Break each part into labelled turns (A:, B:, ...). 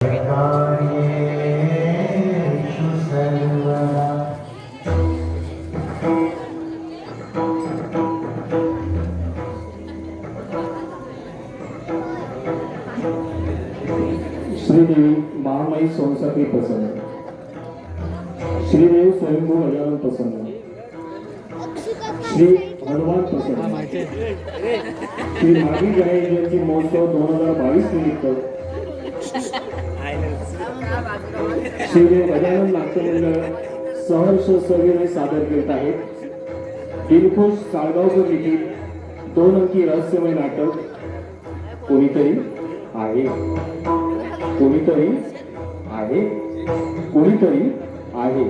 A: श्रीदेवी महामाई सोनसाखी प्रसन्न, श्रीदेव स्वयंभू गजानन प्रसन्न, श्री हनुमान प्रसन्न, श्री माघी गणेश जयंती महोत्सव 2022 निमित्त श्रीदेव गजानन नाट्यमंडळ सहर्ष सविनय सादर करीत आहे. दिलखुश साळगावकर लिखित 2 अंकी रहस्यमय नाटक कोणीतरी आहे, कोणीतरी आहे, कोणीतरी आहे.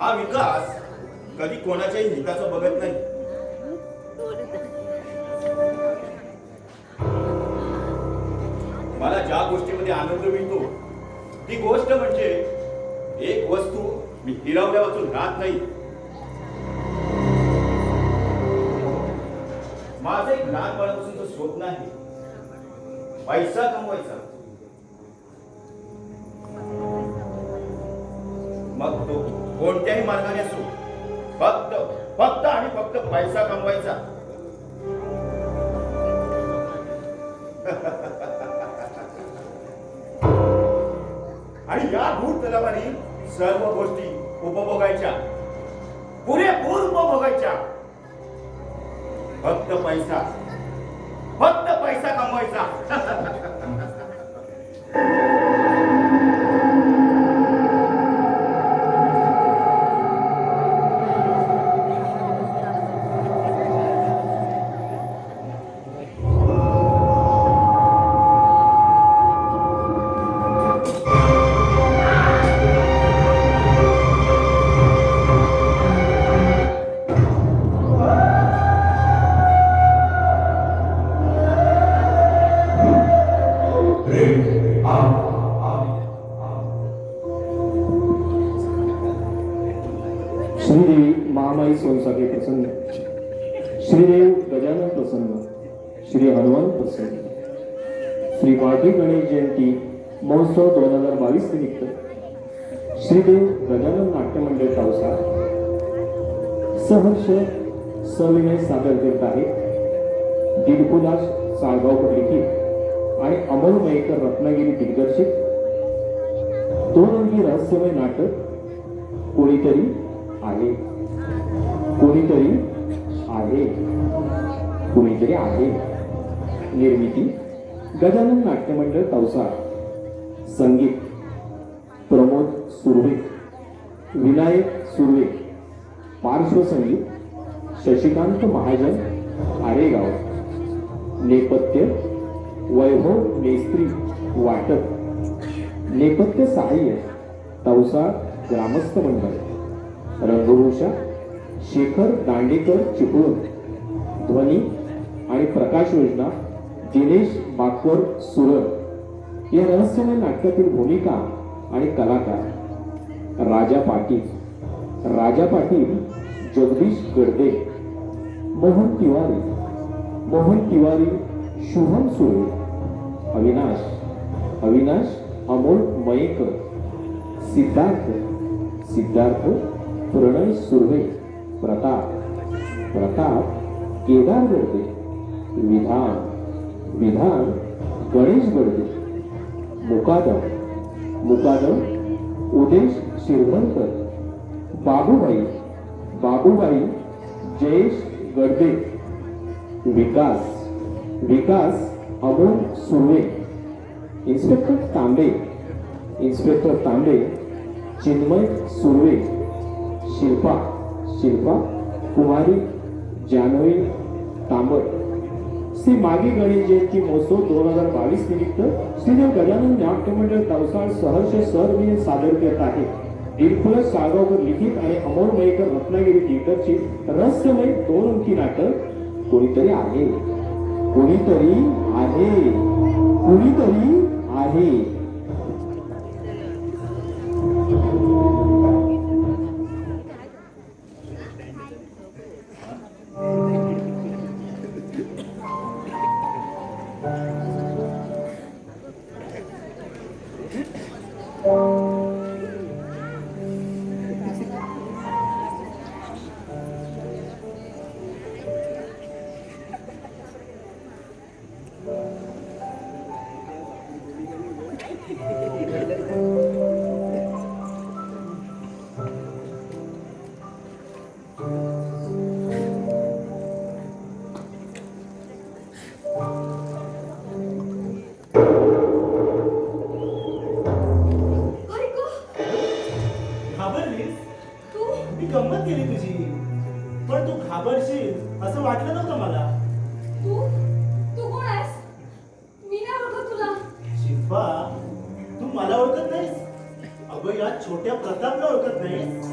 B: हा विकास कधी कोणाच्याही हिताचं बघत नाही. मला ज्या गोष्टीमध्ये आनंद मिळतो ती गोष्ट म्हणजे एक वस्तू मी हिरावल्यापासून राहत नाही. माझं एक लहानपणापासूनचं स्वप्न आहे पैसा कमवायचा. मग तो कोणत्याही मार्गाने असो, फक्त फक्त आणि फक्त पैसा कमवायचा. आणि या भूत तलावाने सर्व गोष्टी उपभोगायच्या, पुरेपूर उपभोगायच्या. फक्त पैसा, फक्त पैसा कमवायचा.
A: श्रीदेवी महामाई सोनसाखी प्रसन्न, श्रीदेव गजानन प्रसन्न, श्री हनुमान प्रसन्न, श्री माघी गणेश जयंती महोत्सव 2022 निमित्त श्रीदेव गजानन नाट्यमंडळ तावसा सहर्ष सविनय सादर करत आहे. दिलखुलास साळगावकर लिखित आणि अमोल मयेकर रत्नागिरी दिग्दर्शित 2 अंकी रहस्यमय नाटक कोणीतरी आहे, कोणीतरी आहे, कोणीतरी आहे. निर्मिती गजानन नाट्यमंडळ तवसा. संगीत प्रमोद सुर्वे, विनायक सुर्वे. पार्श्वसंगीत शशिकांत महाजन आरेगाव. नेपथ्य वैभव मेस्त्री वाटप. नेपथ्य सहाय्य तवसा ग्रामस्थ मंडळ. रंगभूषा शेखर दांडेकर चिपळूण. ध्वनी आणि प्रकाश योजना दिनेश बाकर सुरत. या रहस्यमय नाटकातील भूमिका आणि कलाकार राजा पाटील, राजा पाटील, जगदीश गडदे, मोहन तिवारी, मोहन तिवारी, शुभम सुरे, अविनाश, अविनाश अमोल मयेकर, सिद्धार्थ, सिद्धार्थ प्रणय सुर्वे, प्रताप, प्रताप केदार गडदे, विधान, विधान गणेश गडदे, मुकादम, मुकादम उदेश शिरभणकर, बाबूबाई, बाबूबाई जयेश गडदे, विकास, विकास अमोल सुर्वे, इन्स्पेक्टर तांबे, इन्स्पेक्टर तांबे चिन्मय सुर्वे, शिल्पा शिल्पा कुमारी जानवी तांबट श्री मागी गणेश जयंती महोत्सव 2022 निमित्त श्रीदेव गजानन नाट्यमंडळ तवसाळ सहर्ष सरविने सादर करत आहे. दिलखुलास साळगावकर लिखित आणि अमोल मयेकर रत्नागिरी थिएटरची रहस्यमय 2 अंकी नाटक कोणीतरी आहे कोणीतरी आहे कोणीतरी आहे.
C: घाबरलीस तू? मी गंमत केली तुझी, पण तू घाबरशील असं वाटलं नव्हतं मला.
D: तू तू कोण आहेस? मी नाही ओळखत तुला.
C: शिल्पा, तू मला ओळखत नाहीस? अगं, या छोट्या प्रतापला ओळखत नाहीस?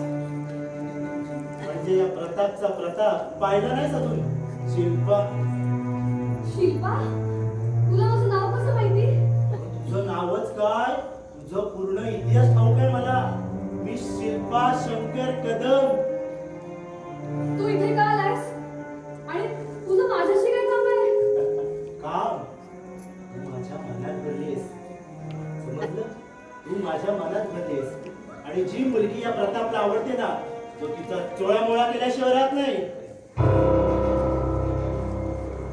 C: म्हणजे या प्रतापचा प्रताप पाहिला नाहीस अजून? शिल्पा,
D: शिल्पा, तुला माझं नाव कसं माहिती?
C: तुझं नावच काय? तुझं पूर्ण इतिहास ठाऊक आहे मला. मी शिल्पा शंकर कदम.
D: तू इथे का आलायस? आणि तुझं माझ्याशी काय काम आहे?
C: काम? तू माझ्या मनात भरलीस, समजलं? तू माझ्या मनात भरलीस. आणि जी मुलगी या प्रतापला आवडते ना, तो तिचा चोळामोळा केल्याशिवाय राहत नाही.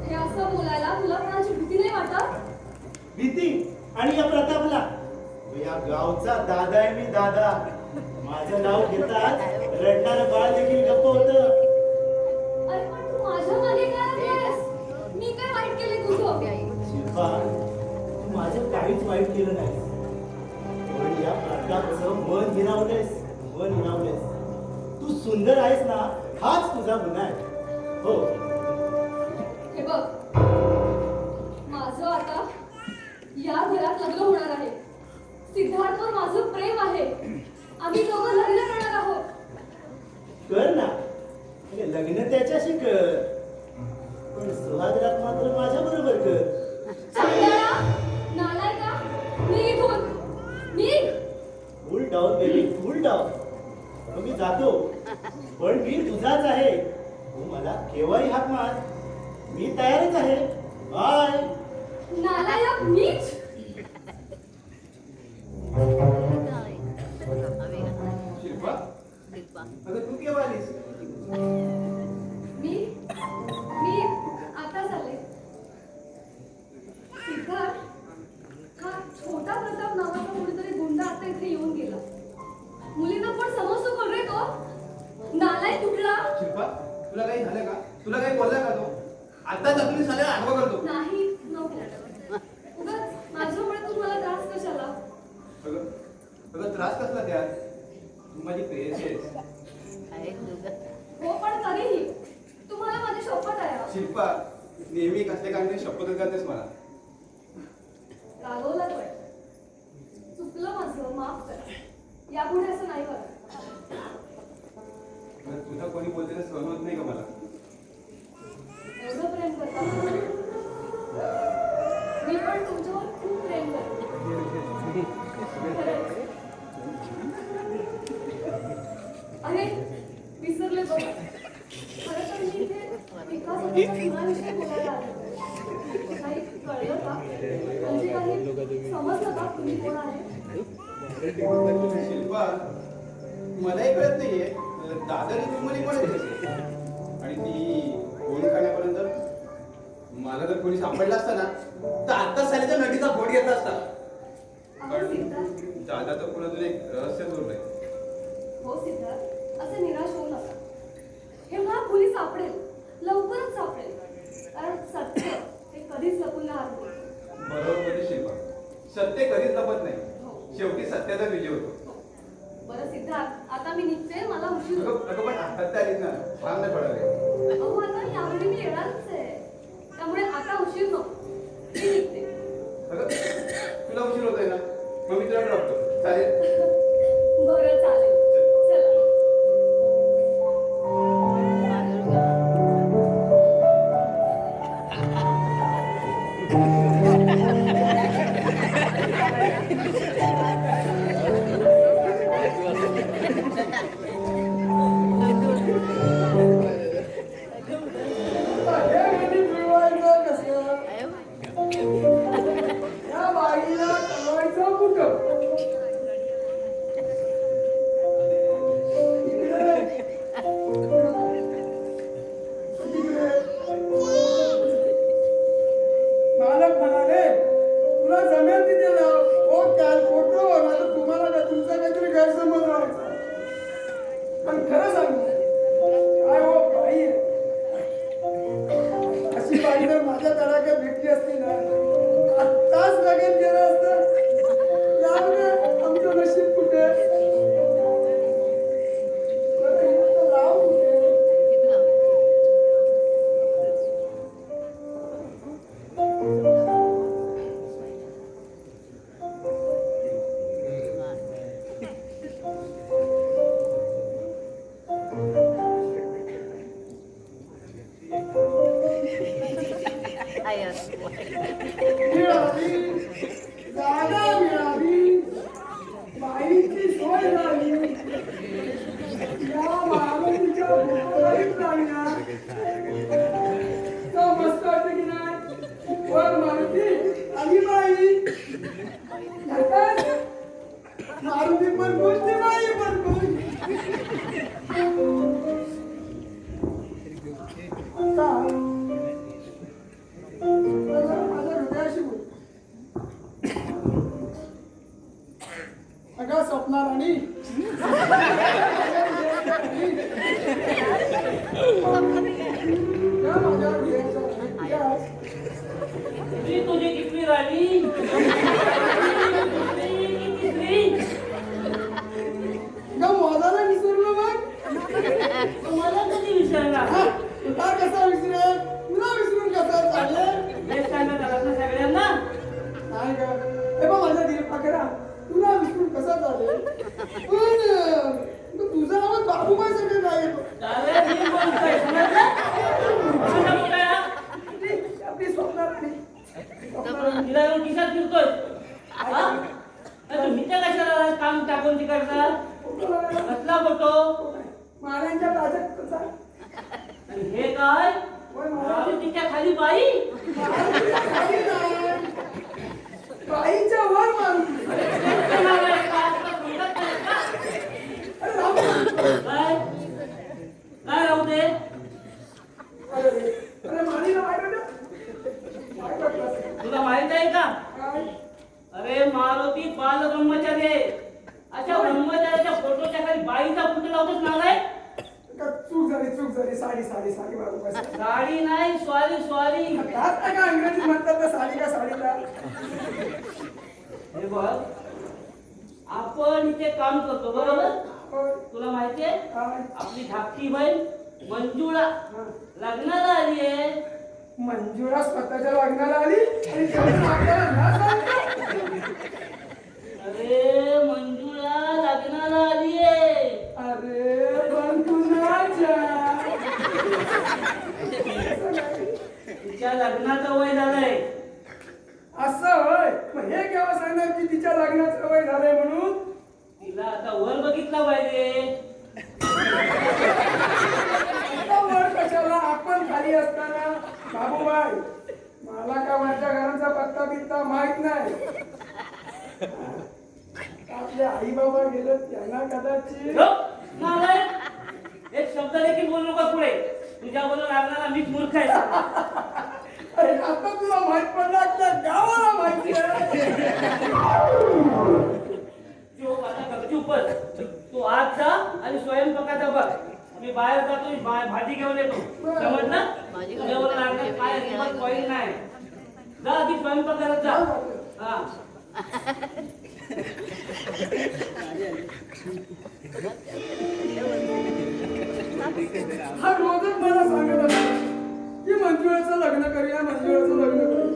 D: हे असं बोलायला तुला कोणाची भीती नाही वाटत?
C: भीती? आणि या प्रतापला? या गावचा दादा आहे मी, दादा. माझं नाव घेतात रडणारं बाळ देखील गप्प होत.
D: अरे पण तू माझ्या मागे काय लागलायस? मी काय वाईट केले तुझं?
C: शिल्पा, तू माझं काहीच वाईट केलं नाही, पण या प्रतापचं मन हिरावलंयस, मन हिरावलंयस. तू सुंदर आहेस ना, हाच तुझा गुन्हा आहे. हो,
D: हे बघ, माझं आता या घरात लग्न होणार आहे. सिद्धार्थवर माझं प्रेम आहे. आम्ही दोघं लग्न करणार आहोत.
C: कर ना, म्हणजे लग्न त्याच्याशी कर, पण सुहागरात मात्र माझ्या बरोबर कर.
D: चांगला नालायका, निघ इथून, निघ.
C: Cool down baby, cool down. मग मी जातो, पण मी तुझाच आहे. तू मला केव्हाही हाक मार, मी तयारच आहे. बाय.
D: नालायक नीच.
E: शिल्पा, अगं तू केव्हा आलीस?
D: मी आता चालले. सिद्धार्थ, हा छोटा प्रताप नावाचा कोणीतरी गुंडा आता इथे येऊन गेला. मुलींना पण समजतो कोण रे तो? नालायक कुठला?
E: शिल्पा, तुला काही झालं का? तुला काही बोलला का तो? आताच आपली साल्या आठवा करतो.
D: नाही, नको. उगाच माझ्यामुळे तू मला त्रास कशाला?
E: अगं अगं त्रास कसला त्यात? तू माझी प्रेयसी आहेस.
D: हो, पण तरीही तुम्हाला माझी शपथ आहे.
E: शिल्पा, नेहमी कसल्या कारणाने शपथ करतेस मला.
D: रागवला पण. चुकलं माझं, माफ कर. यापुढे असं नाही करत.
E: अगं, तुझं कोणी बोलते ते सहन होत नाही का मला?
D: एवढं प्रेम करता मी पण तुमच्यावर खूप प्रेम करते. खरंच. अरे विसरले बघ, खरं तर मी इथे विकासाच्या मुलाविषयी बोलायला आले. काही कळलं का? म्हणजे काही समजलं का तुम्ही कोण आहे?
E: शिल्पा, मलाही कळत नाहीये. दादानी तुम्हाला कोण आहे? आणि ती फोन खाण्यापर्यंत मला जर कोणी सापडला असता ना, तर आत्ताच साल्याच्या नदीचा फोड घेतला असता.
D: अहो सिद्धार्थ,
E: दादा तर कुणातून एक रहस्य जोडलंय.
D: हो सिद्धार्थ, असे निराश होऊ नका. हे मला पोलीस सापडेल, लवकरच सापडेल. कारण सत्य हे कधीच लपून राहत नाही.
E: बरोबर म्हणजे शिल्पा, सत्य कधीच लपत नाही.
D: हो.
E: शेवटी सत्याचा विजय होतो.
D: बरं सिद्धार्थ, आता मी निघते, मला उशीर होतो.
E: अगं पण आता आलीस ना थांब नाही पडाले.
D: अहो आता यावेळी मी येणारच आहे, त्यामुळे आता उशीर नको. मी निघते.
E: अगं तुला उशीर होतोय ना मग मी तुला ड्रॉप करतो चालेल.
D: बरं चालेल, चला.
F: या बाईला कळवायचं कुठं? मालक म्हणाले तुला जमेल तिथे लाव. ओ काय फोटो ना तर तुम्हाला काय तुमचा काहीतरी गैरसमज व्हायचा. पण खरं सांगू काय हो बाई आहे. अशी बाई जर माझ्या तडाख्यात भेटली असती ना आत्ताच लगेच गेलं असतं. जाऊ दे, आमचं नशीब कुठे. बरं, हिला तर लाव कुठे. मिळाली, जागा मिळाली, बाईची सोय झाली. या मारुतीच्या भोवतीत लागणार. तो मस्त वाटतं की नाही? वर मारुती आणि बाई. नंतर मारुती पण खुश, ती बाई पण खुश. आता माझ्या हृदयाशी बोल. अगं स्वप्ना राणी या माझ्या हृदयाच्या राणी.
G: तुझी कितवी राणी?
F: का मोजायला विसरलो मग?
G: मला कधी विसरणार?
F: हा, तुला कसा विसरेल? तुला विसरून कसं चालेल?
G: हे सांगत आलास ना सगळ्यांना?
F: नाही ग, हे बघ माझा दिलपाकरा, तुला विसरून कसा चालेल? पण तुझं नाव बाबूबाई सगळे नाही येतो.
G: अरे मी बोलतोय, समजलं? माझा मुलगा हा?
F: आपली स्वप्ना राणी.
G: तिला येऊन खिशात फिरतोय. हा? अरे तुम्ही त्या कशाला काम टाकून तिकडचा? कसला फोटो?
F: महाराजांच्या ताज्यात कसा?
G: आणि हे काय?
F: होय, महाराज.
G: अरे तिच्या खाली बाई?
F: महाराजांच्या खाली नाही. बाईच्या वर मारुती.
G: काय नाव आहे का? आता समजत नाही का?
F: अरे राहू दे.
G: काय? काय राहू दे?
F: अरे मारीला वाईट वाटलं? वाईट वाटलं.
G: तुला माहित आहे का?
F: काय?
G: अरे मारुती बाल ब्रह्मचारी आहे. अशा ब्रह्मचार्याच्या फोटोच्या खाली बाईचा फोटो लावतोच ना रे?
F: का चूक झाली. साडी बाबू बस.
G: साडी नाही, स्वारी.
F: त्यात नाही का इंग्रजीत म्हणतात ना साडी का साडीला.
G: हे बघ, आपण इथे काम करतो बरोबर?
F: होय.
G: तुला माहितीये
F: काय?
G: आपली धाकटी बहीण मंजुळा
F: हा.
G: लग्नाला आली आहे.
F: मंजुळा स्वतःच्या लग्नाला आली आणि तेवढं आपल्याला न सांगता?
G: अरे मंजुळा लग्नाला आली आहे.
F: अरे पण कुणाच्या?
G: तिच्या लग्नाचं वय झालंय.
F: असं होय. मग हे केव्हा सांगणार की तिच्या लग्नाचं वय झालंय म्हणून?
G: तिला आता वर बघितला पाहिजे.
F: आता वर कशाला? आपण खाली असताना बाबूबाई मला का माझ्या घराचा पत्ता बित्ता माहित नाही. आपले आई बाबा गेले त्यांना कदाचित.
G: नालायक. एक शब्द देखील बोलू नका पुढे. तुझ्या बरोबर लागणारा मीच मूर्ख आहे.
F: अरे आता तुला माहित पडला त्या गावाला माहिती आहे.
G: चूप, आता गपचूपच. तू आज जा आणि स्वयंपाकाचा बघ. मी बाहेर जातो, भाजी घेऊन येतो. समजलं? तुझ्यावर लागणार काय अजिबात पॉईंट नाही. जा आधी स्वयंपाक करत जा. हा.
F: हा रोजच मला सांगत असतो की मंजुळाचं लग्न करूया, मंजुळाचं लग्न करूया.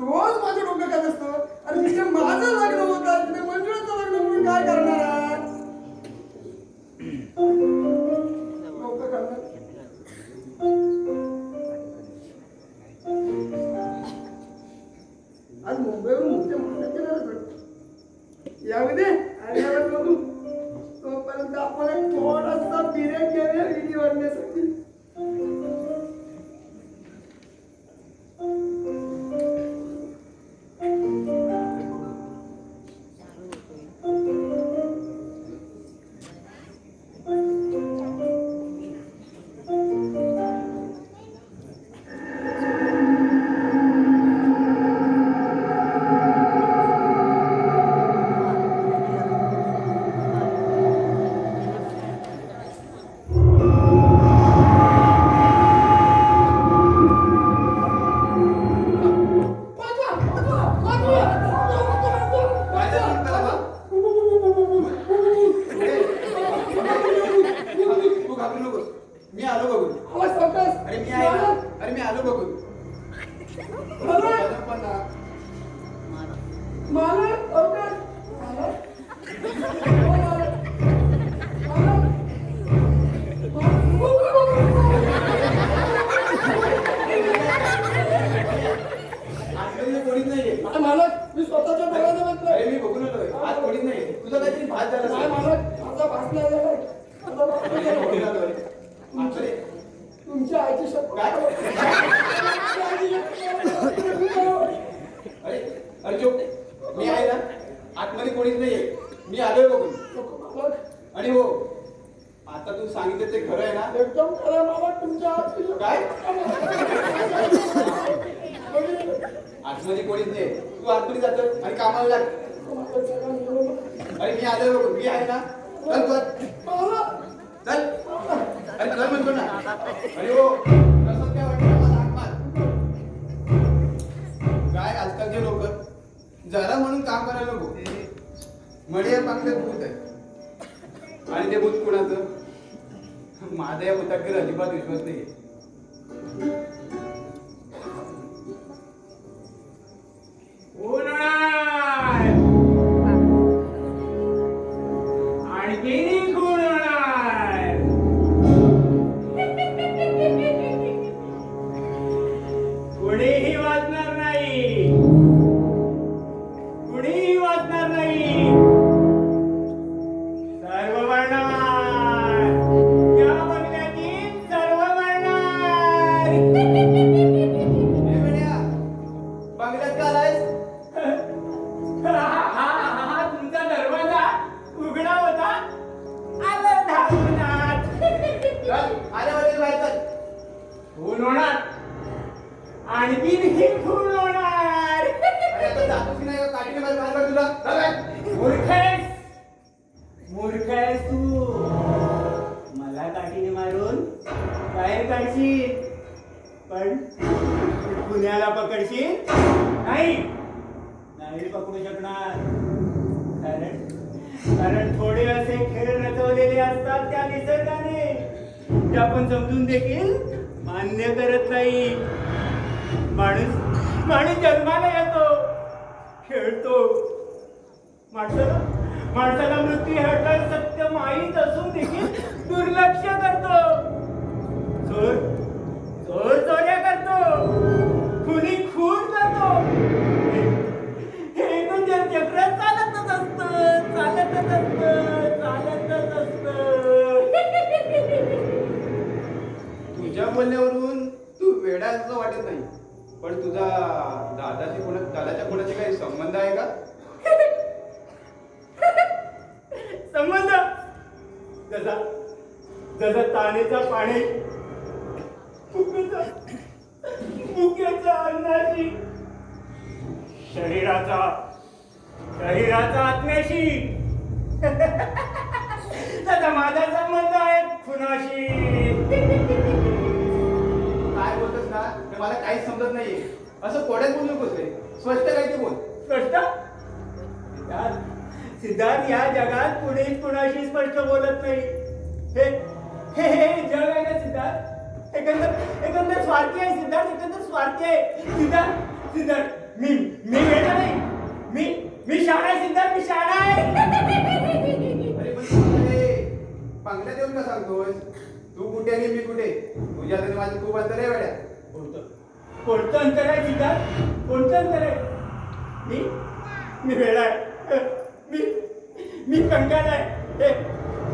F: रोज माझं डोकं काय असतं, अरे तिथे माझं लग्न होत आहे, तिथे मंजुळाचं लग्न म्हणून काय करणार आहे? डोकं करणार. आज मुंबईवरून मुख्य महानगराला भेटतो. यावं दे आणि याला बघू. तोपर्यंत आपण एक थोडासा ब्रेक घेऊया विधी वाढण्यासाठी.
E: काय झालं त्याला बा? तू घाबरू नकोस. मी आलो बघून.
F: आवाज सावकाश.
E: अरे मी आहे ना. अरे मी आलो बघून.
F: मालक,
E: पण ना.
F: मालक, सावकाश. मालक. हो, मालक. मालक.
E: आतमध्ये कोणीच नाहीये.
F: काय मालक, मी स्वतःच्या डोळ्याने बघतोय.
E: अरे मी बघून आलोय. आज कोणीच नाहीये. तुझा काहीतरी भात झाला
F: काय
E: असेल.
F: मालक, माझा भासला झालाय. माझा भासला
E: मी
F: झालाय.
E: बघून आलोय. आतमध्ये.
F: तुमच्या आईची शपथ.
E: काय?
F: तुमच्या आईची शपथ.
E: अरे अरे चुप. मी आहे ना. आतमध्ये कोणीच नाहीये. मी आलोय बघून.
F: मालक,
E: आणि हो, आता तू सांगितलं ते खरं आहे ना.
F: एकदम खरं मालक, तुमच्या आईची शपथ.
E: काय? आतमध्ये कोणीच नाही. तू आतमध्ये जातो आणि कामाला लाग. अरे मी आलोय बघून. मी आहे ना. चल चल. अरे चल म्हणतो ना. अरे हो, कसं काय वाटतं मला हाक मार. काय आजकालचे लोक जरा म्हणून काम करायला नको. मडिया पांगल्यात भूत आहे. आणि ते भूत कुणाचं? माझ्या या भूताकडे अजिबात विश्वास नाही.
G: आणखी कोण होणार? कुणीही वाचणार नाही. कुणीही वाचणार नाही. सर्व मरणार. या बंगल्यातील सर्व मरणार.
E: ए बेड्या, बंगल्यात का आलायस?
G: हा तुमचा दरवाजा उघडा होता. आलं धावूनात.
E: चल, आल्यावर बाहेर चल.
G: खून होणार. आणखीनही खून होणार.
E: अरे आता जातोस की नाही काठीने बाहेर बाहेर तुला चल बाहेर.
G: मूर्ख आहेस. मूर्ख आहेस तू. मला काठीने मारून बाहेर काढशील, पण पुण्याला पकडशील नाही. नाही पकडू शकणार. कारण थोडे असे खेळ रचवलेले असतात त्या निसर्गाने, ते आपण समजून देखील मान्य करत नाही. माणूस जन्माला येतो, खेळतो. माणसाला मृत्यू हटल सत्य माहीत असून देखील दुर्लक्ष करतो. चोऱ्या करतो. खुनी खून करतो. हे म्हणजे चक्र चालतच असतं.
E: तुझ्या बोलण्यावरून तू वेडा असं वाटत नाही. पण तुझा दादाच्या कोणाशी काही संबंध आहे का?
G: संबंध जसा तानेचा पाणी मुख्याच्या अन्नाशी, शरीराचा आत्म्याशी, तसा माझा संबंध आहे खुनाशी.
E: काय बोलतोस ना ते मला काहीच समजत नाहीये. असं कोड्यात बोलू नकोस रे. स्पष्ट काय ते बोल.
G: स्पष्ट? सिद्धार्थ, या जगात कुणीच कुणाशी स्पष्ट बोलत नाही. हे जग
C: एकंदर स्वार्थी आहे सिद्धार्थ, एकंदर स्वार्थी आहे सिद्धार्थ. सिद्धार्थ मी वेडा नाही, मी शहाणा आहे सिद्धार्थ, मी शहाणा आहे.
E: अरे पण तू हे पांगल्या देऊन का सांगतोय? तू कुठे आणि मी कुठे? तुझ्या आणि माझं खूप अंतर आहे वेड्या.
C: कोणतं अंतर आहे सिद्धार्थ? कोणतं अंतर आहे? मी वेडा आहे, मी कंगाल आहे.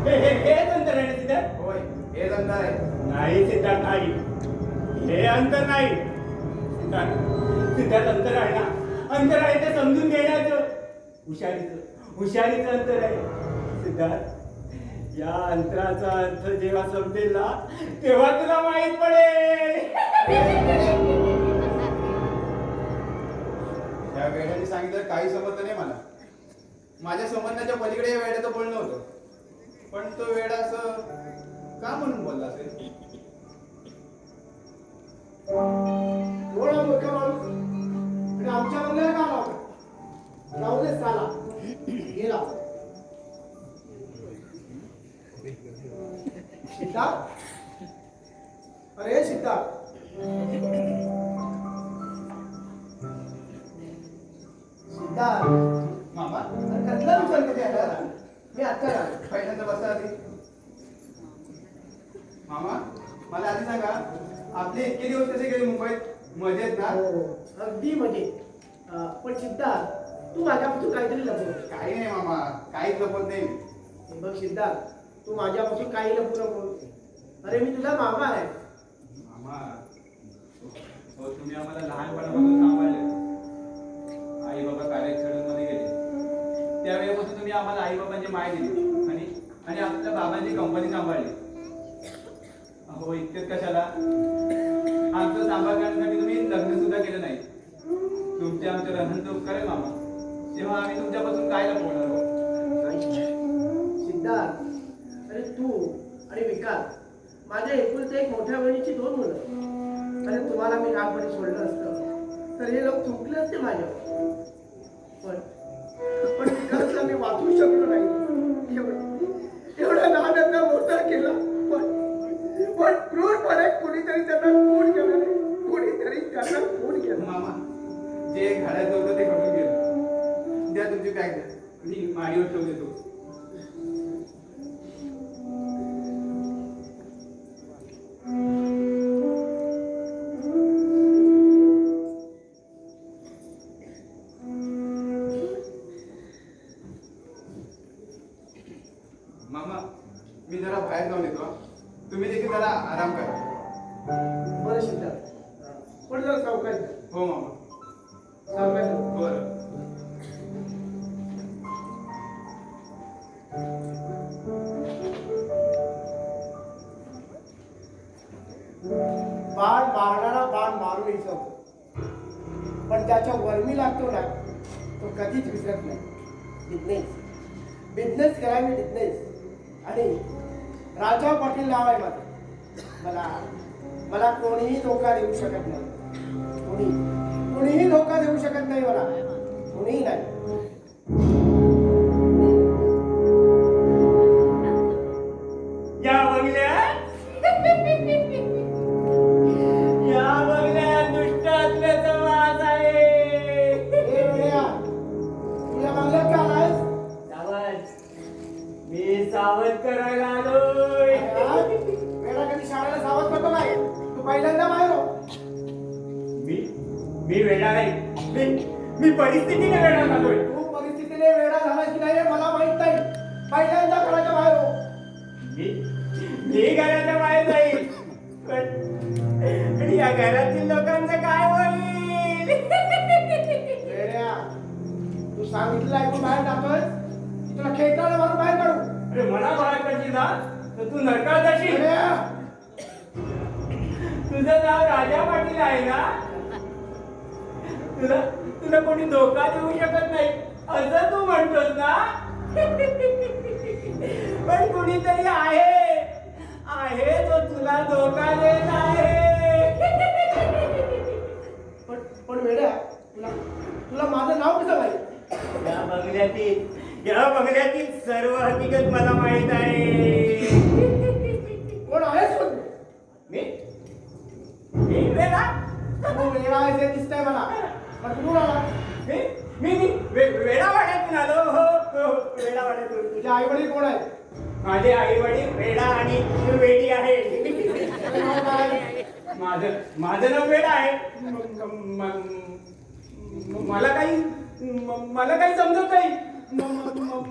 C: हेच अंतर आहे ना सिद्धार्थ?
E: होय, हेच अंतर आहे.
C: नाही सिद्धार्थ, नाही, हे अंतर नाही सिद्धार्थ. अंतर आहे ना, अंतर आहे ते समजून घेण्याचं हुशारीचं अंतर आहे सिद्धार्थ. या अंतराचा अर्थ जेव्हा समजेल ना, तेव्हा तुला माहित पडेल.
E: त्या वेड्याने सांगितलं काही समजलं नाही मला. माझ्या समजण्याच्या पलीकडे या वेड्याचं बोलणं होतं. पण तो वेडा असं का म्हणून बोलला असेल?
F: एवढा मोठा माणूस आणि आमच्या बंगल्याला का लावला? जाऊ दे साला, गेला. सिद्धार्थ, अरे सिद्धार्थ, सिद्धार्थ,
E: मामा
F: कसला विचार कधी आला? मी आता आलो.
E: पहिल्यांदा बसा आधी. मामा मला आधी सांगा, आपले इतके दिवस कसे गेले मुंबईत? मजेत ना?
F: हो, अगदी मजेत. पण सिद्धार्थ, तू माझ्यापासून काहीतरी लपवतो.
E: काही नाही मामा, काहीच लपत नाही.
F: हे बघ सिद्धार्थ, तू माझ्यापासून काही लपू नको. अरे मी तुझा मामा आहे.
E: मामा हो, तुम्ही आम्हाला लहानपणापासून सांभाळले. आई बाबा मध्ये गेले त्यावेळेपासून तुम्ही आम्हाला आई बाबांची माय दिली आणि आपल्या बाबांची कंपनी सांभाळली. हो, इतकेच कशाला, आमचं सांभाळ करण्यासाठी तुम्ही लग्न सुद्धा केलं नाही. तुमचे आमचे अनंत उपकार आहे मामा. तेव्हा आम्ही तुमच्यापासून काय लपवणार हो?
F: सिद्धार्थ, अरे तू आणि विकास माझ्या एकुलते एक मोठ्या बहिणीची 2 मुलं. आणि तुम्हाला मी लहानपणी सोडलं असतं तर हे लोक चुकले असते माझ्यावर. पण विकासला मी वाचवू शकलो नाही. एवढा लहानांना मोठा केला, पण क्रूरपणे कुणीतरी त्यांना खून केलं नाही. कुणीतरी त्यांना खून केलं.
E: मामा जे घालायचं होतं ते घडून गेलं. द्या तुमची बॅग द्या, मी माडीवर ठेवून देतो. मामा मी जरा बाहेर जाऊन येतो. तुम्ही देखील जरा आराम करा.
F: बरं सिद्धार्थ, पण जरा सावकाश जा.
E: हो मामा.
F: सावकाश जा.
E: बरं.
F: बाण मारणारा बाण मारून इच्छा, पण त्याच्या वर्मी लागतो ना, तो कधीच विसरत नाही. बिझनेस करा मी बिझनेस. आणि राजा पाटील नाव आहे माझं. मला कोणीही धोका देऊ शकत नाही. कोणीही धोका देऊ शकत नाही मला. कोणीही नाही.
C: या बंगल्यात दुष्ट असल्याचा वास आहे.
F: ए वेड्या, तू या बंगल्यात का आलायस?
C: मी सावध करायला आलोय.
F: वेडा कधी शाळेला सावध करतो काय? तू पहिल्यांदा बाहेर हो.
C: मी वेडा नाही, मी परिस्थितीने वेडा झालोय.
F: तू परिस्थितीने वेडा झाला की नाही हे मला माहित नाही. पहिल्यांदा घराच्या बाहेर हो.
C: मी घराच्या बाहेर जाईल, पण या घरातील लोकांचं काय होईल?
F: वेड्या, तू सांगितलं ऐकून बाहेर जातोय, तुला खेळताना मारून बाहेर काढू.
C: अरे मला बाहेर काढशील ना तर तू नरकात जाशील.
F: वेड्या,
C: तुझं नाव राजा पाटील आहे ना? तुला कोणी धोका देऊ शकत नाही असं तू म्हणतोस ना? पण कुणीतरी आहे जो तुला धोका देत आहे.
F: पण वेड्या, तुला माझं नाव कसं माहित?
C: या बंगल्यातील सर्व हकीकत मला माहित आहे.
F: कोण आहेस कोण? मला पण कुठून आला
E: मी वेडावाड्यातून आलो. हो वेडावाड्यातून.
F: तुझे आई वडील कोण आहेत?
E: माझे आई वडील वेडा आणि वेडी आहे.
F: तुझं नाव काय?
E: माझं नाव वेडा आहे. मला काही समजत नाही.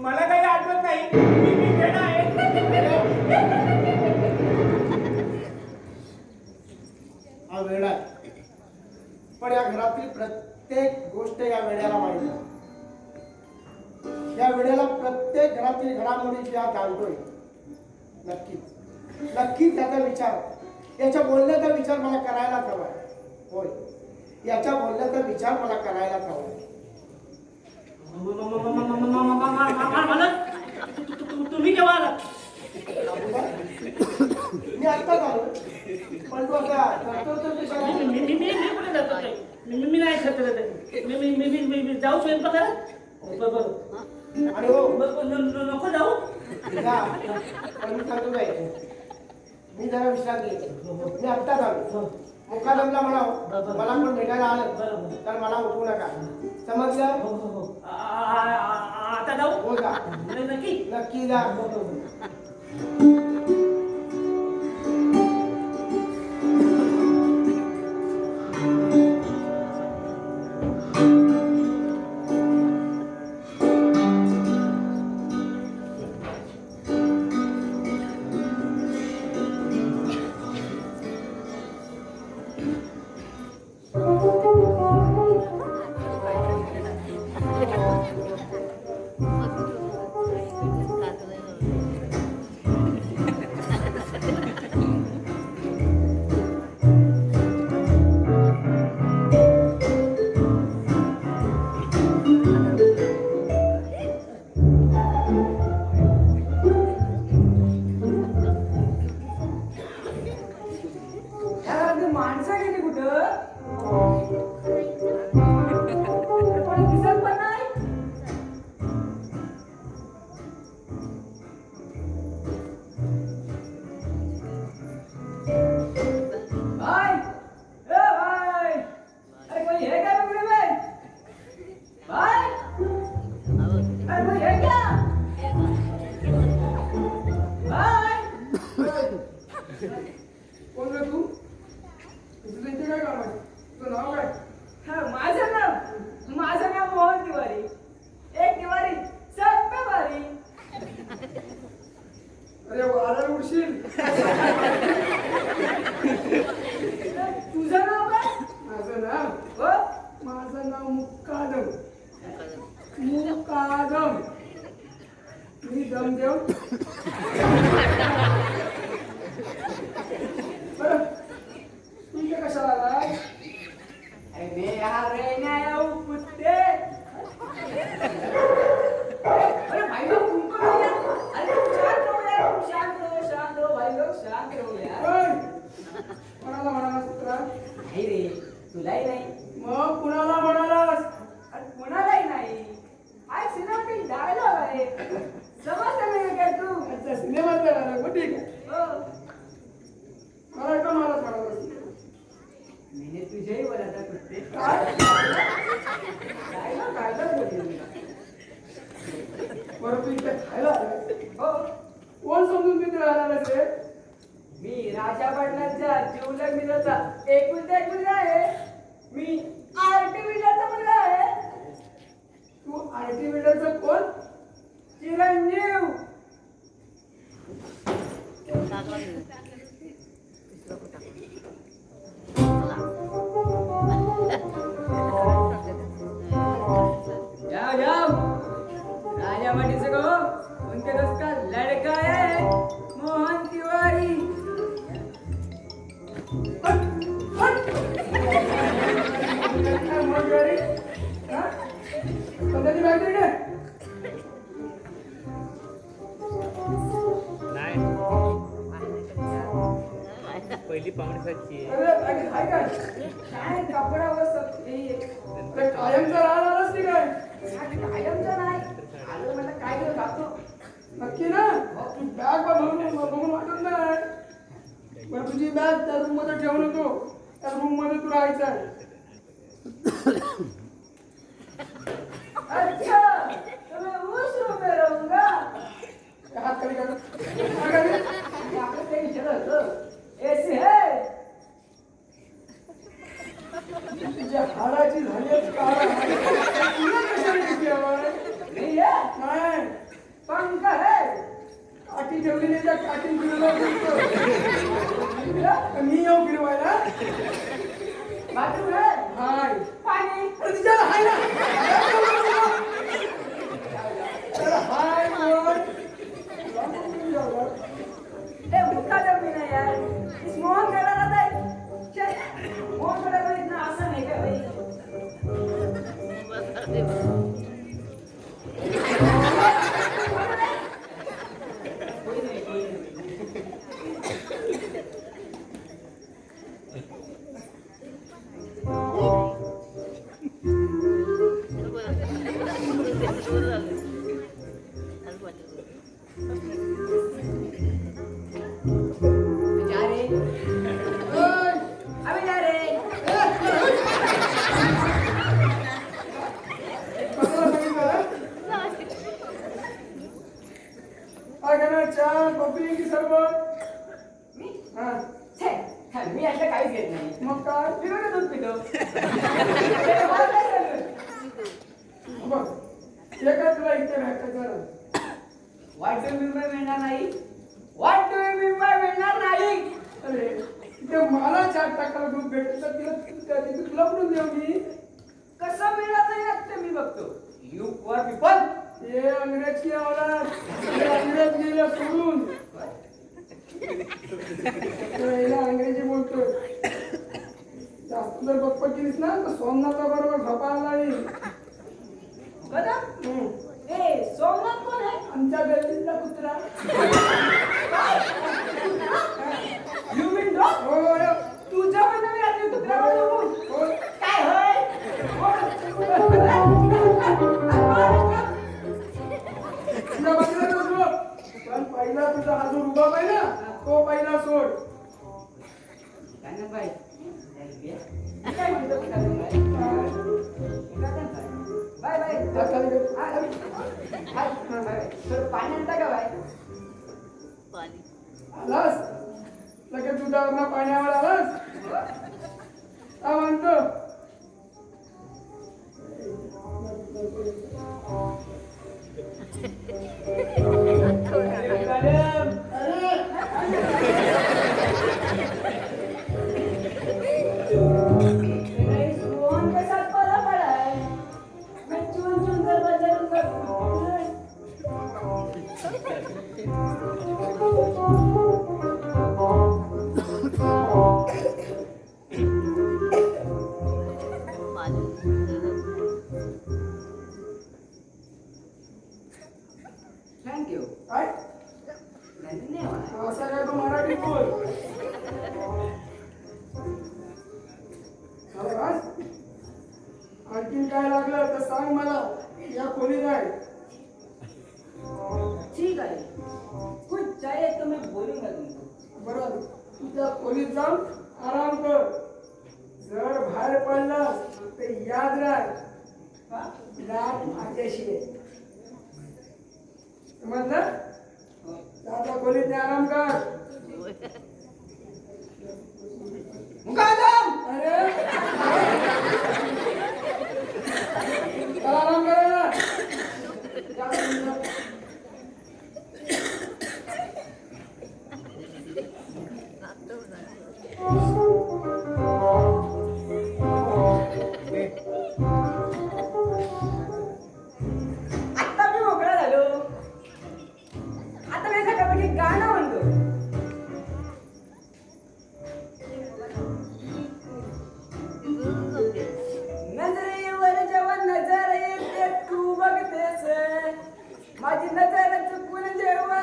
E: मला काही आठवत नाही. मी वेडा आहे.
F: हा वेडा आहे. पण या घरातील प्रत्येक गोष्ट या वेड्याला माहिती आहे. या वेळेला प्रत्येक घरातील घडामोडीची हा जाणतोय. नक्कीच त्याचा विचार, याच्या बोलण्याचा विचार मला करायलाच हवा आहे. होय, याच्या बोलण्याचा विचार मला करायलाच हवा आहे.
G: तुम्ही केव्हा आलात?
F: मी आत्ताच आलो. पण तू आता करतो तर ते सगळं.
G: मी कुठे जातो ते? मी नाही खर्च मी जाऊ स्वयंपाकाला.
F: आणि हो
G: नको जाऊ.
F: जा. पण मी सांगतो काय, मी जरा विश्रांती घेतो. मी आत्ताच आलो. मुकादमला म्हणावं मला पण भेटायला आलं तर मला उठवू नका. समजलं?
G: आता जाऊ.
F: हो जा. नक्की जा.
H: माणसं गेली कुठं? पण दिसत पण नाही. भाई, ए भाई, अरे कोई है क्या बंगले में? भाई, अरे कोई है क्या? भाई,
F: कोण रे तू? तुझं इथे काय काम आहे? तुझं नाव काय?
H: माझं नाव मोहन तिवारी. एक तिवारी सब पे वारी.
F: अरे वारा उडशील.
H: तुझं नाव काय?
F: माझं नाव
H: हो?
F: माझं नाव मुक्कादम. मुक्कादम. मी दम देऊ. बरं तू इथे कशाला आलाय?
H: अरे यहाँ रहना है वो कुत्ते. अरे भाई लोग तुमको नहीं यार. अरे तुम शांत रहो यार. तुम शांत रहो भाई लोग. शांत रहो यार.
F: ओय! कोणाला म्हणालास तुला?
H: नाही रे, तुलाही नाही.
F: मग कुणाला म्हणालास?
H: अरे कोणालाही नाही. हा एक सिनेमातील डायलॉग आहे. समजलं नाही का तू?
F: अच्छा सिनेमातला डायलॉग. मग ठीक आहे.
H: हो.
F: मला का मला म्हणालास?
H: मैंने तुझे ही बोला था कुत्ते.
F: काय?
H: डायलॉग बोलली मी.
F: बरं तू इथे खायला आलाय?
H: हो.
F: कोण समजून तिथे राहणारच रे?
H: मी राजा पाटलांच्या जिवलग मित्राचा एकुलता एक मुलगा आहे. मी आरटी बिल्डरचा मुलगा आहे.
F: तू आरटी बिल्डरचा कोण?
H: चिरंजीव. जाओ जाओ. राजा पाटिल से कहो उनके दोस्त का लड़का है मोहन तिवारी.
F: हट! हट! काय मग गाडी? हा? स्वतःची बॅग दे इकडे.
I: पहिली पाहुण्याची
F: अरे बॅगेत आहे काय?
H: काय कपडावर सब हे
F: अरे कायमचा राहणारच नाही काय?
H: कायमचं नाही. आलं म्हणलं काय दिवस जातो.
F: नक्की ना? तू बॅग बघून वाटत नाही. पण तुझी बॅग त्या रूम मध्ये ठेवू नको. त्या रूम मध्ये तू राहायचं आहे.
H: अच्छा तो मैं उस रूम में रहूंगा.
F: हात खाली कर.
H: आपलं ते विचारलं होतं एसी है.
F: तुझ्या हाडाची झाली काळा. तुला कशाला किती हवाय?
H: नहीं है
F: नाही.
H: पंखा है.
F: काठी ठेवली नाही त्या काठी फिरवलं मी येऊ फिरवायला.
H: बाथरूम है.
F: हाय.
H: पाणी.
F: अरे तिच्याला हाय ना. त्याला हाय बोल.
H: ए मुक्का जब नहीं यार. इस मोहन कर रहा था. मोहन कर रहा था इतना आसान है क्या भाई. जा रे. अबे जा रे.
F: काय करणार? चहा कॉफी की सरबत?
H: मी
F: हा.
H: मी असं काहीच घेत नाही.
F: मग काय?
H: फिरवलं दूध पितो. ते मला काय सांगू?
F: बघ हे काय तुला इथे भेटायचं.
H: What do you mean by मिळणार नाही? What do you mean by मिळणार नाही?
F: अरे ते मला 4 टाकाला दूध भेटत तर तिला तुला पण देऊ मी.
H: कसं मिळणार नाही आता मी बघतो. You poor people.
F: ये अंग्रेज की औलाद. हे अंग्रेज गेले सोडून. पहिला अंग्रेजी बोलतोय. जास्त जर बप्पा केलीस ना तर सोमनाथा बरोबर झोपायला नाही.
H: बरं? ए सोमनाथ कोण आहे?
F: आमच्या गल्लीतला कुत्रा.
H: You mean dog?
F: हो हो.
H: तुझ्या पण मी रात्री कुत्र्यावर बघू.
F: हो.
H: काय होय?
F: तुझ्या बाजूला बसलो. पण पहिला तुझा हा जो उभा पाहिजे ना तो पहिला सोड.
H: काय ना बाई. काय म्हणतो बाय बाय.
F: हात खाली कर.
H: बाय. तर पाणी आणता का बाय?
F: आलास लगेच दुधावरनं पाण्यावर आलास. का म्हणतो?
H: सोहन के साथ पला पड़ा है. मैं चुन चुन कर बजा थैंक यू.
F: काय
H: धन्यवाद.
F: असं काय तू मराठी बोल. बस आणखीन काय लागलं तर सांग मला. या खोलीत आहे.
H: ठीक है. कुछ चाहिए तो मैं बोलूंगा तुमको.
F: बरं तू त्या खोलीत जाऊन आराम कर. जर बाहेर पडलास तर याद राख लाट माझ्याशी आहे. समजलं? त्या खोलीत आराम कर.
H: मुकादम.
F: अरे आराम करायला. जा तुम्ही.
H: आता मी मोकळा झालो. आता मी सकाळपैकी गाणं म्हणतो. नजरेवर जेव्हा नजर येते तू बघतेस. माझी नजर चुकून जेव्हा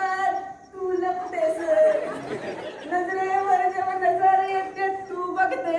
H: तू लपतेस. नजरेवर जेव्हा नजर येते तू बघतेस.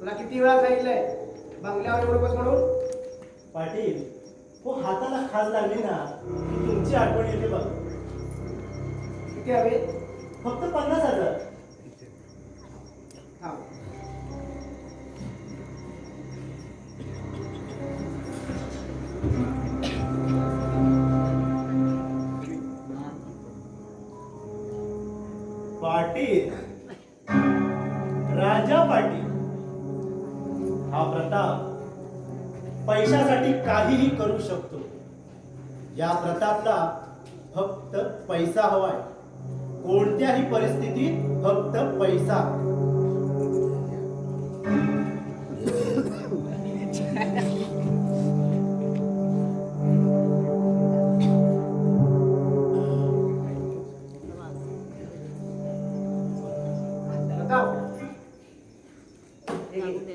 F: तुला किती वेळा सांगितलंय बंगल्यावर एवढं बस म्हणून?
C: पाटील हो हाताला खाज लागली ना की तुमची आठवण येते बघ.
F: किती हवे?
C: फक्त 50,000.
F: थांब.
C: पाटील राजा पाटील हा प्रताप पैशासाठी काहीही करू शकतो. या प्रतापला फक्त पैसा हवाय. कोणत्याही परिस्थितीत फक्त पैसा.
F: प्रताप, हे घे.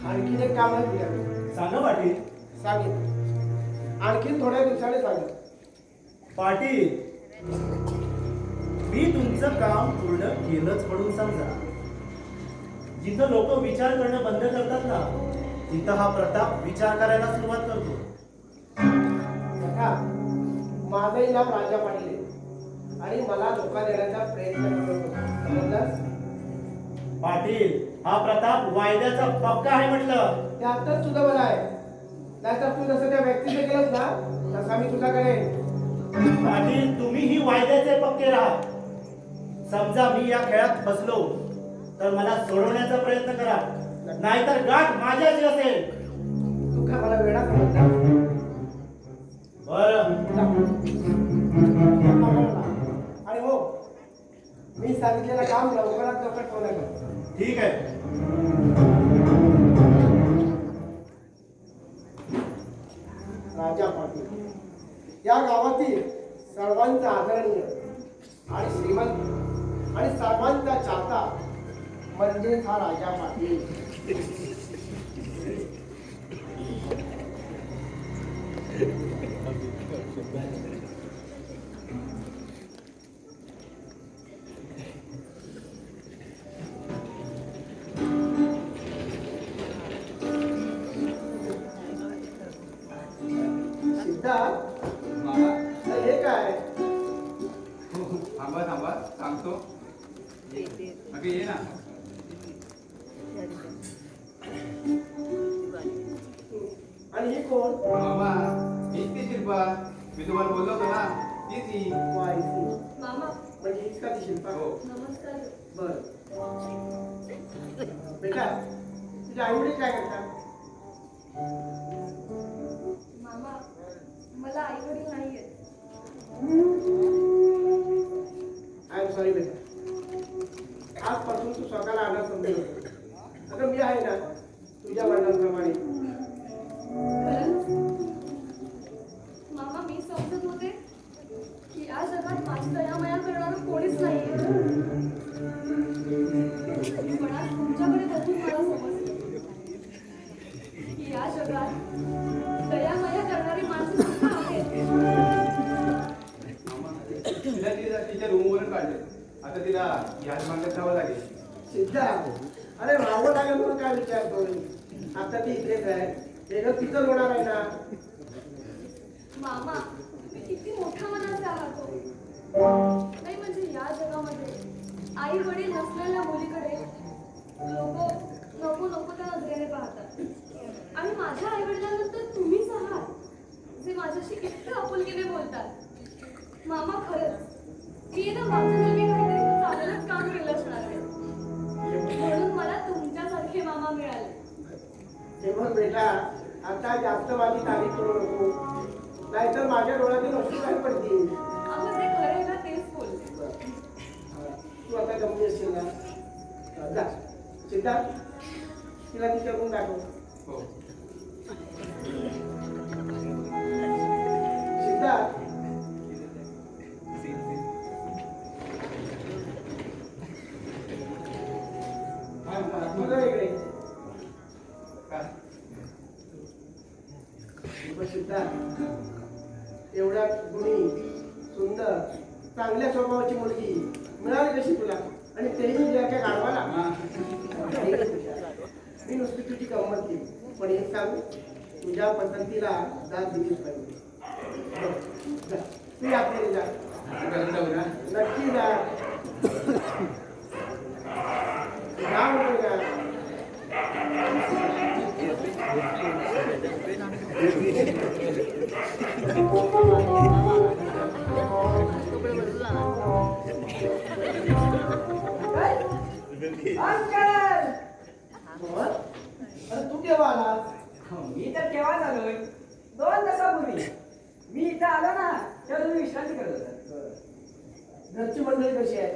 F: आणखीन एक काम आहे तुझ्याकडे.
C: सांगा पाटील.
F: सांगेन आणखीन थोड्या दिवसाने सांगेन.
C: पाटील मी तुमचं काम पूर्ण केलंच म्हणून समजा. जिथं लोक विचार करणं बंद करतात ना तिथं हा प्रताप विचार करायला सुरुवात करतो.
F: काका, माझंही नाव राजा पाटील आहे आणि मला धोका देण्याचा प्रयत्न करतो. समजलास?
C: पाटील हा प्रताप वायद्याचा पक्का आहे म्हटलं.
F: त्यातच तुझं मला आहे. नाहीतर तू जसं त्या व्यक्तीने केलंस ना तसा मी तुझा करेन.
C: पाटील तुम्हीही वायद्याचे पक्के राहा. समजा मी या खेळात फसलो तर मला सोडवण्याचा प्रयत्न करा, नाहीतर गाठ माझ्याची असेल.
F: तू काय मला वेळा समजला?
C: बरं
F: आणि हो, मी सांगितलेलं काम लवकरात लवकर पूर्ण कर.
C: ठीक आहे.
F: राजा पाटील या गावातील सर्वांचा आदरणीय आणि श्रीमंत आणि सर्वांचा चाहता म्हणजेच हा राजा पाटील. सिद्धार्थ,
E: मामा
F: हे काय?
E: थांबा थांबा सांगतो. अगं ये ना.
F: आणि ही कोण?
E: मामा हीच ती शिल्पा. मी तुम्हाला बोललो होतो ना तीच ही.
F: वाईसी.
D: मामा
F: म्हणजे हीच का ती शिल्पा?
E: हो.
D: नमस्कार.
F: बर. बेटा, तुझे आई वडील काय करतात?
D: मामा मला आई वडील नाहीये.
F: आय एम सॉरी बेटा. आजपासून तू स्वतःला अनाथ समजू नको. अगं मी आहे ना तुझ्या वडिलांप्रमाणे.
D: खरंच? मामा मी समजत होते की या जगात माझी दयामया करणारं कोणीच नाहीये. पण आज तुमच्याकडे बघून मला समजलं की या जगात दयामया करणारी माणसं सुद्धा आहेत.
E: तिला तिच्या रूमवरून काढले. आता तिला याच मार्गात जावं लागेल.
F: सिद्धार्थ, अरे राहावं लागेल म्हणून काय विचारतोय? आता ती इकडेच आहे. वेगळं तिथं होणार आहे ना.
D: मामा तुम्ही किती मोठ्या मनाचे आहात हो. नाही म्हणजे या जगामध्ये आई वडील नसलेल्या मुलीकडे लोक नको नको त्या नजरेने पाहतात. आणि माझ्या आई वडिलांनंतर तुम्हीच आहात जे माझ्याशी इतकं आपुलकीने बोलतात. मामा खरंच मी ना माझं तुम्ही काहीतरी चांगलंच काम केलं असणार आहे म्हणून मला तुमच्यासारखे मामा मिळाले.
F: हे बघ बेटा, आता जास्त माझी तारीफ करू नको, नाहीतर माझ्या डोळ्यातून अश्रू काय पडतील.
D: अहो जे खरं आहे ना तेच बोलते.
F: तू आता गमती असशील ना. जा सिद्धार्थ, तिला तिच्या रूम दाखव.
E: हो.
F: सिद्धार्थ, तुझं इकडे.
E: काय?
F: बघ सिद्धार्थ, एवढ्या गुणी सुंदर चांगल्या स्वभावाची मुलगी पण तुझ्या पसंतीला दाद दिलीच पाहिजे. जा, तू यात्रेला जा.
E: आता जाऊ ना.
F: नक्की जा. जा म्हणतो का?
H: अंकल
F: मोहन, अरे तू केव्हा आलास?
H: मी तर केव्हा झालोय 2 तासापूर्वी मी इथं आलो ना तेव्हा तुम्ही विश्रांती करत होता.
F: घरची मंडळी कशी आहे?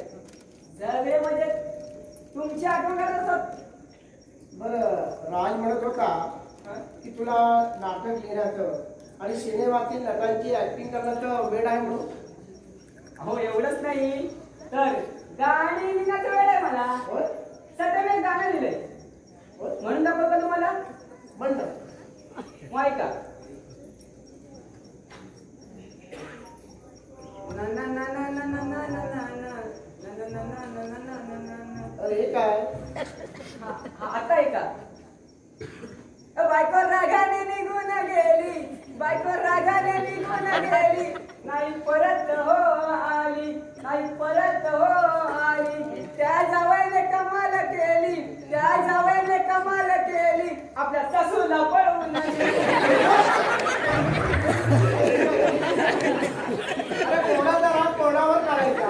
H: सगळे म्हणजे तुमची आठवण करत असत.
F: बरं, राज म्हणत होता की तुला नाटक लिहिण्याचं आणि सिनेमातील नटांची ऍक्टिंग करण्याचं वेळ आहे म्हणून.
H: अहो एवढंच नाही तर गाणी लिहिण्याचं वेळ आहे मला.
F: होय?
H: सध्या मी एक गाणं लिहिलंय
F: होय?
H: म्हणून दाखवू का तुम्हाला?
F: म्हणलं.
H: मग ऐका. ना ना ना ना ना ना ना ना ना ना ना ना ना ना ना ना ना ना ना.
F: अरे हे काय?
H: आता ऐका. बायको रागाने निघून गेली, बायको रागाने निघून गेली, नाही परत हो आली, नाही परत हो आली. त्या जावयाने कमाल केली, त्या जावयाने कमाल केली, आपल्या सासूला पळवून नेली.
F: अरे कोणाचा राग कोणावर काढायचा?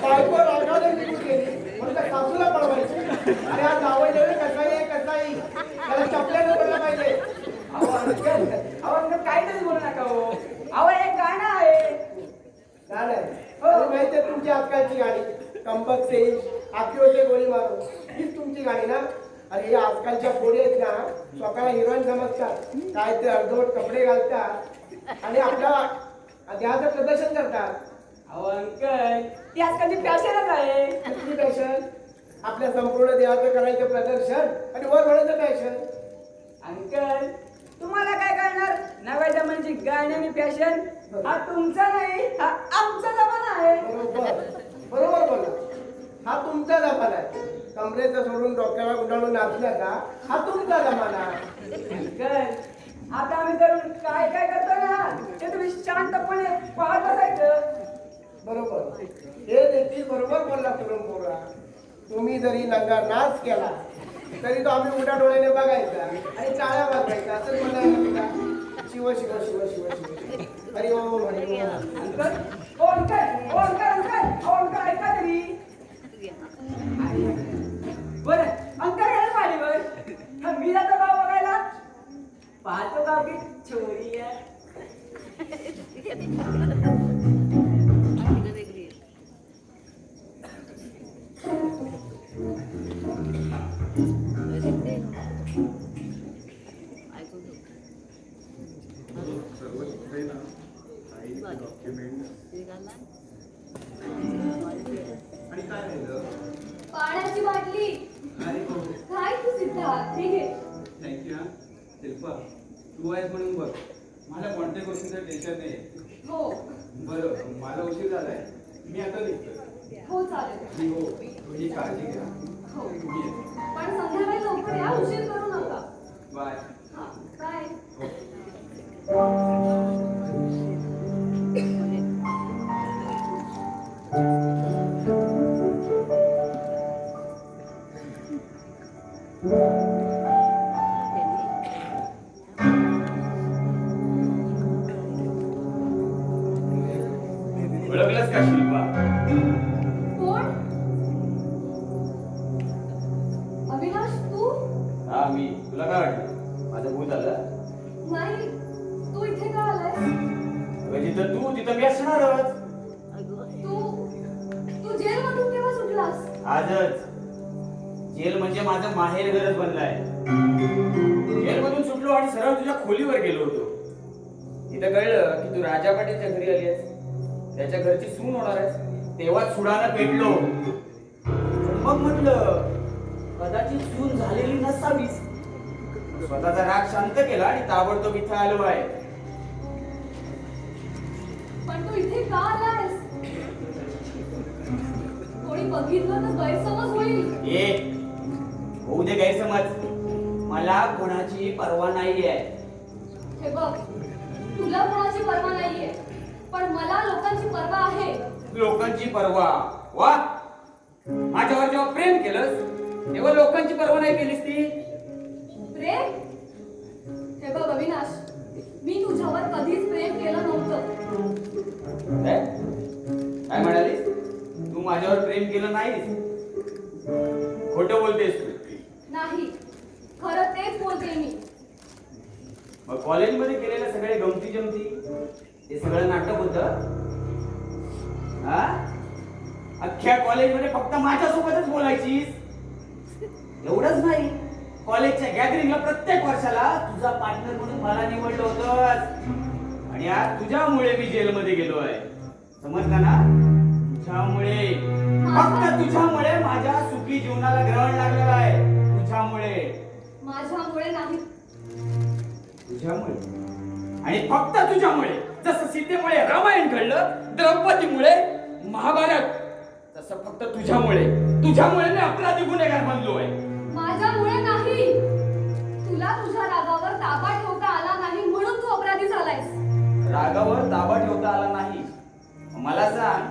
F: बायको रागाने निघून गेली म्हणून त्या सासूला पळवायची. अरे हा जावई कसाही आहे कसाही, त्याला चपल्यानं पडलं पाहिजे.
H: अहो अंकल काहीतरी बोलू नका हो. अहो एक गाणं आहे.
F: गाणं आहे. हो माहिती आहे तुमची आजकालची गाणी, कंबक से आखियोचे गोळी मारू, हीच तुमची गाणी ना? अरे हे आजकालच्या पोरी आहेत ना, स्वतःला हिरोईन समजतात, काय ते अर्धवट कपडे घालतात आणि आपल्या देहाचं प्रदर्शन करतात.
H: अहो अंकल ती आजकालची फॅशनच आहे.
F: कसली फॅशन? आपल्या संपूर्ण देहाचं करायचं प्रदर्शन आणि वर म्हणायचं फॅशन.
H: अंकल तुम्हाला काय कळणार? नव्या जमान्याची गाणी आणि फॅशन हा तुमचा नाही, हा आमचा जमाना आहे.
F: बरोबर बोला. हा तुमचा जमाना आहे. कमरेचं सोडून डोक्याला गुंडाळून नाचण्याचा हा तुमचा जमाना.
H: अंकल आता आम्ही करून काय काय करतो ना ते तुम्ही शांतपणे पाहत बसायचं.
F: बरोबर, हे देखील बरोबर बोलला तरुण पोरा. तुम्ही जरी नंगा नाच केला तरी तो आम्ही उलटा डोळ्याने बघायचा आणि टाळ्या वाजवायचा. असंच म्हणायला तुला शिव शिव शिव शिव शिव हरि ओम हरि ओम.
H: अंकल ओ अंकल ओ अंकल अंकल ओ अंकल ऐका तरी. बरं अंकल गेलं पाणीवर. मी जातो गाव बघायला. पाहतो गाव की छोरी आहे.
E: आणि काय राहिलं?
D: पाण्याची बाटली.
E: अरे हो,
D: काय तू सिद्धार्थ, हे घे.
E: थँक्यू हा. शिल्पा तू आहेस म्हणून बघ मला कोणत्या गोष्टीचं टेन्शन नाही.
D: हो
E: बरं मला उशीर झालाय, मी आता निघतोय.
D: हो चालेल.
E: हो तुझी काळजी घ्या.
D: हो
E: मी येतो.
D: पण संध्याकाळी लवकर या, उशीर करू नका.
E: बाय.
D: हा बाय.
B: ओळखलंस का शिल्पा?
D: कोण? अविनाश तू?
B: हा मी. तुला काय वाटलं माझं भूत आलं?
D: नाही, तू इथे का आलायस?
B: अगं जिथं तू तिथं मी असणारच.
D: तू जेलमधून केव्हा सुटलास?
B: आजच. जेल म्हणजे माझं माहेर घरच बनलाय. जेलमधून सुटलो आणि सरळ तुझ्या खोलीवर गेलो होतो. इथं कळलं की तू राजा पाटीलच्या घरी आली आहेस, त्याच्या घरची सून होणार आहेस. तेव्हाच सुडानं पेटलो. मग म्हटलं कदाचित सून झालेली नसावी. स्वतःचा राग शांत केला आणि ताबडतोब इथं आलो आहे.
D: पण तू इथे का आलायस? कोणी बघितलं तर गैरसमज होईल.
B: होऊ दे गैरसमज. मला कोणाची पर्वा नाही आहे.
D: हे बघ, तुला कोणाची पर्वा नाहीये, पण मला लोकांची पर्वा आहे.
B: लोकांची पर्वा? वा, माझ्यावर जेव्हा प्रेम केलंस तेव्हा लोकांची पर्वा नाही केलीस ती.
D: प्रेम? हे बघ अविनाश, मी तुझ्यावर कधीच प्रेम केलं नव्हतं.
B: काय काय म्हणालीस? तू माझ्यावर प्रेम केलं नाहीस? खोटं बोलतेस तू.
D: नाही, खरं तेच बोलते मी.
B: मग कॉलेजमध्ये केलेल्या सगळे गमती जमती ते सगळं नाटक होतं? हा? अख्ख्या कॉलेजमध्ये फक्त माझ्यासोबतच बोलायचीस? एवढंच नाही, कॉलेजच्या गॅदरिंगला प्रत्येक वर्षाला तुझा पार्टनर म्हणून मला निवडलं होतं. आणि आज तुझ्यामुळे मी जेलमध्ये गेलोय. समजलं ना? तुझ्यामुळे, फक्त तुझ्यामुळे माझ्या सुखी जीवनाला ग्रहण लागलेलं आहे. तुझ्यामुळे.
D: माझ्यामुळे नाही.
B: तुझ्यामुळे आणि फक्त तुझ्यामुळे. जसं सीतेमुळे रामायण घडलं, द्रौपदीमुळे महाभारत, तसं फक्त तुझ्यामुळे मी अपराधी गुन्हेगार बनलोय.
D: माझ्यामुळे नाही. तुला तुझ्या रागावर ताबा ठेवता आला नाही म्हणून तू अपराधी झालायस.
B: रागावर ताबा ठेवता आला नाही? मला सांग,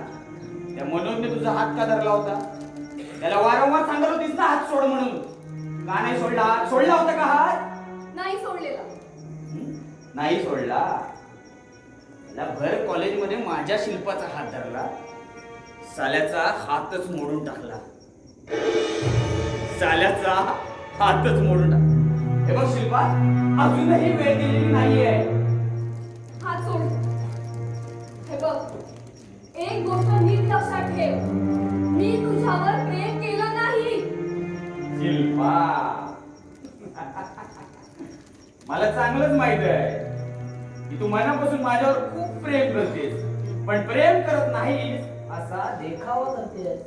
B: त्या मनोजने तुझा हात का धरला होता? त्याला वारंवार सांगत होतीस ना हात सोड म्हणून. का नाही सोडला? सोडला होता का हात?
D: नाही सोडलेला.
B: नाही सोडला. त्याला भर कॉलेजमध्ये माझ्या शिल्पाचा हात धरला, साल्याचा हातच मोडून टाकला. साल्याचा हातच मोडून टाकला. हे बघ शिल्पा, अजूनही वेळ दिलेली नाहीये.
D: हात सोड. हे बघ, एक गोष्ट नीट लक्षात ठेव, मी तुझ्यावर प्रेम केलं नाही.
B: शिल्पा, मला चांगलंच माहित आहे की तू मनापासून माझ्यावर खूप प्रेम करतेस, पण प्रेम करत नाहीस असा देखावा करतेस.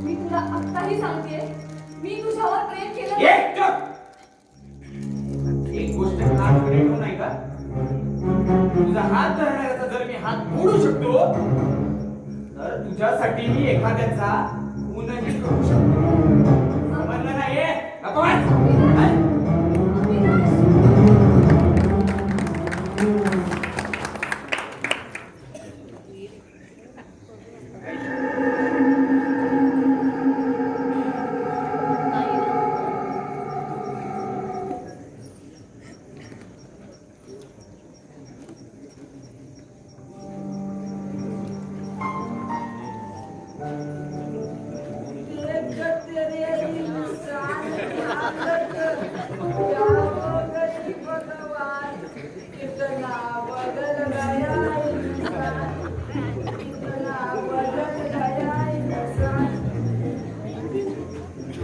D: मी तुला आत्ताही सांगते, मी तुझ्यावर प्रेम केलं नाही.
B: एक चुप! एक गोष्ट कानामध्ये ठेवू नाही का? तुझा हात धरणाऱ्याचा जर मी हात मोडू शकतो, तर तुझ्यासाठी मी एखाद्याचा खूनही करू शकतो. समजलं नाही? नको वाच.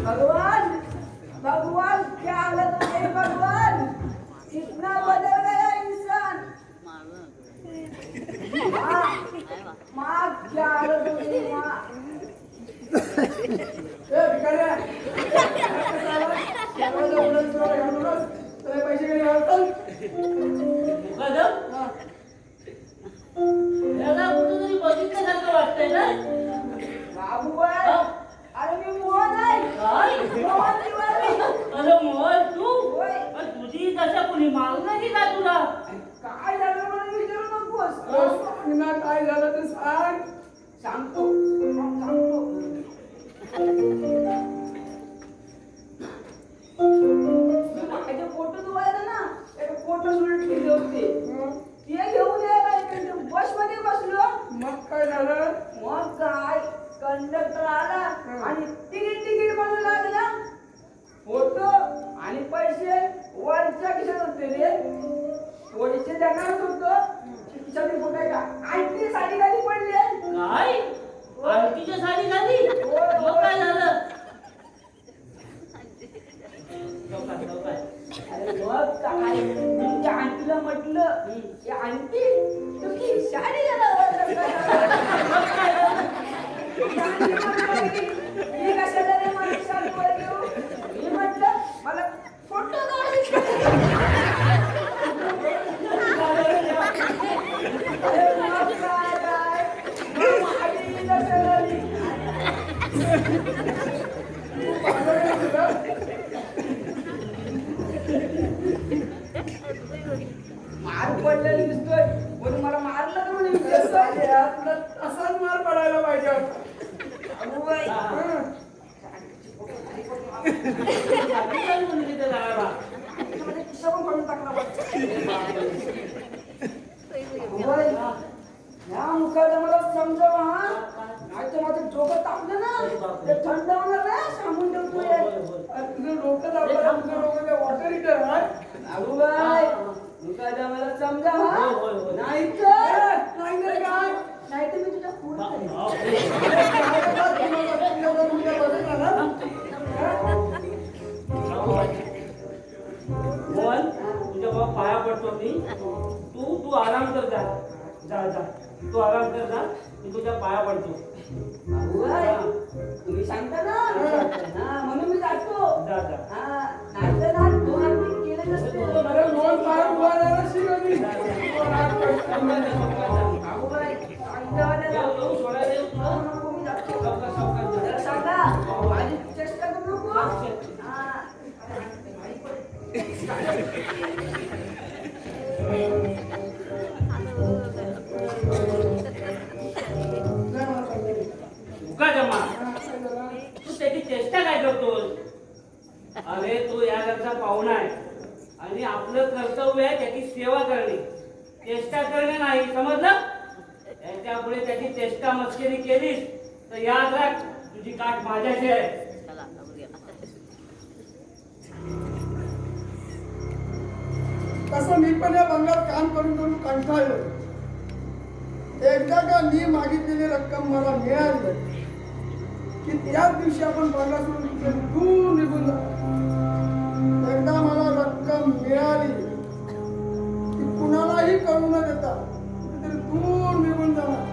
H: भगवान भगवान क्या हालत है भगवान, कितना बदल गया इंसान. माँ क्या हालत हो गई माँ.
F: ए भिकाऱ्या, तुला पैसे घरी घालतात?
G: मुकादम, याला कुठेतरी बघितल्यासारखं वाटतंय ना?
H: बाबूबाई, अरे मी मोहन आहे.
G: काय?
H: मोहन तिवारी.
G: अरे मोहन तू?
H: होय.
G: पण तुझी दशा कुणी मागलं की काय तुला?
H: काय झालं म्हणून विचारू नकोस.
F: सांग ना, काय झालं ते सांग.
H: सांगतो. माझे फोटो धुवायला ना, एक फोटो सुरू केले होते. ते घेऊन यायला बस मध्ये बसलो.
F: मग काय झालं?
H: मग काय, कंडक्टर आला आणि तिकीट म्हणू लागला. फोटो आणि पैसे वरच्या खिशात होते रे. पैसे देणारच होतो, खिशातले फोटो आहे का, आणखी साडी खाली पडली.
G: काय? आणखीच्या साडी झाली? मग काय झालं? चौकात.
H: अरे मग काय, मी त्या आंटीला म्हटलं की आंटी तुम्ही साडी मी कशाला रे मला साडी देऊ. मी म्हटलं मला फोटो काढायचे. अरे मग काय मग आई कशाला आली. पडलेला दिसतोय म्हणून मला मारलं तर म्हणून
F: अरे
H: विचारतोय.
F: साल्या, तुला असाच मार पडायला पाहिजे होता.
H: अगोबाई,
F: हं.
G: काय म्हणून तिथे जायला
H: माझ्या खिशा पण फाडून टाकला अगोबाई, या मुखाला मला समजावं हा नाही तर माझं डोकं तापलं ना ते थंड होणार नाही सांगून ठेवतोय.
F: अरे तुझं डोकं दाबलं, तुझं डोकं काय वॉटर हिटर आहे?
H: अगोबाई मुखाला मला समजा हा
G: होय, होय, होय.
H: नाही तर
F: नाही तर काय?
H: नाही तर मी तुझ्या पुढे करेन.
F: अरे काय करतात? तुला बघत आला?
G: बोल तुझ्या बाबा पाया पडतो मी तू आराम कर जा जा जा तू आराम कर जा मी तुझ्या पाया पडतो
H: अगोबाई, तुम्ही सांगता ना हा म्हणून मी जातो
G: जा जा
H: हा नाही तर ना दोन हात केले नसते
F: अरे दोन पाय उभा राहिला शिकवली.
H: अगोबाई सांगता त्याला.
G: येऊ सोडायला येऊ तुला
H: नको, मी जातो.
G: सावकाश, सावकाश जा.
H: जरा सांगा माझी चेष्टा करू नको हा
G: मुका जमा तू त्याची चेष्टा काय करतोस अरे तू या घरचा पाहुणा आहे आणि आपलं कर्तव्य आहे त्याची सेवा करणे चेष्टा करणे नाही समजलं त्याच्यापुढे त्याची चेष्टा मस्करी केलीस तर याद राख तुझी काठ माझ्याशी आहे
F: तसं मी पण या बंगल्यात काम करून करून कंटाळलो. एकदा का मी मागितलेली रक्कम मला मिळाली की त्याच दिवशी आपण बंगला सोडून तिथे दूर निघून जातो. एकदा मला रक्कम मिळाली की कुणालाही कळू न देता कुठेतरी दूर निघून जाणार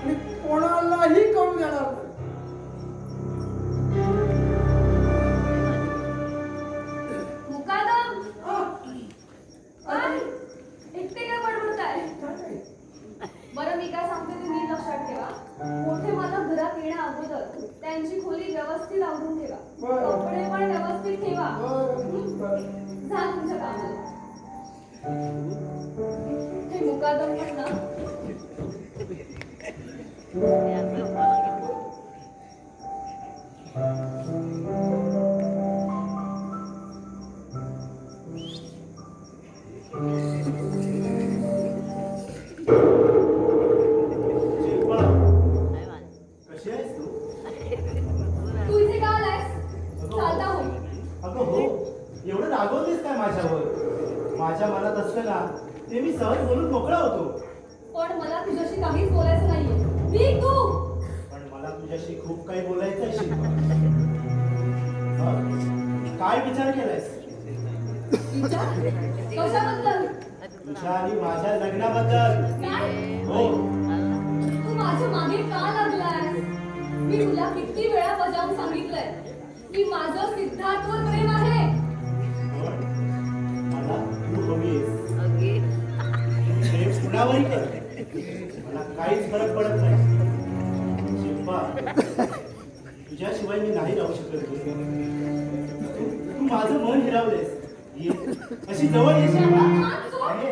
F: आणि कोणालाही कळू देणार नाही.
D: मुकादम
F: आ,
D: काय एकटे काय बडबडताय बरं मी काय सांगते ते नीट लक्षात ठेवा मोठे मालक घरात येण्या अगोदर त्यांची खोली व्यवस्थित आवरून ठेवा
F: बरं.
D: कपडे पण व्यवस्थित ठेवा
F: बरं.
D: जा तुमच्या कामाला हे मुकादम पण ना
C: शिल्पा, कशी आहेस तू?
D: तू इथे का आलायस चालता हो
C: अगं हो, एवढं रागवतेस काय माझ्यावर? माझ्या मनात असलं ना ते मी सहज बोलून मोकळा होतो.
D: पण मला तुझ्याशी काहीच बोलायचं नाहीये मी तू
C: पण मला तुझ्याशी खूप काही बोलायचं आहे शिल्पा. काय विचार केलायस?
D: विचार कशाबद्दल
C: तुझ्या आणि माझ्या लग्नाबद्दल?
D: काय
C: हो,
D: तू माझ्या मागे का लागलाय मी तुला किती वेळा बजावून सांगितलंय की माझं सिद्धार्थवर प्रेम आहे
C: पण मला तू हवीस. प्रेम कुणावरही कर, मला काहीच फरक पडत नाही. शिल्पा, तुझ्याशिवाय मी नाही राहू शकत. तू माझं मन हिरावलेस. ये, अशी जवळ येशील ना?
D: हात सोड.
C: ये.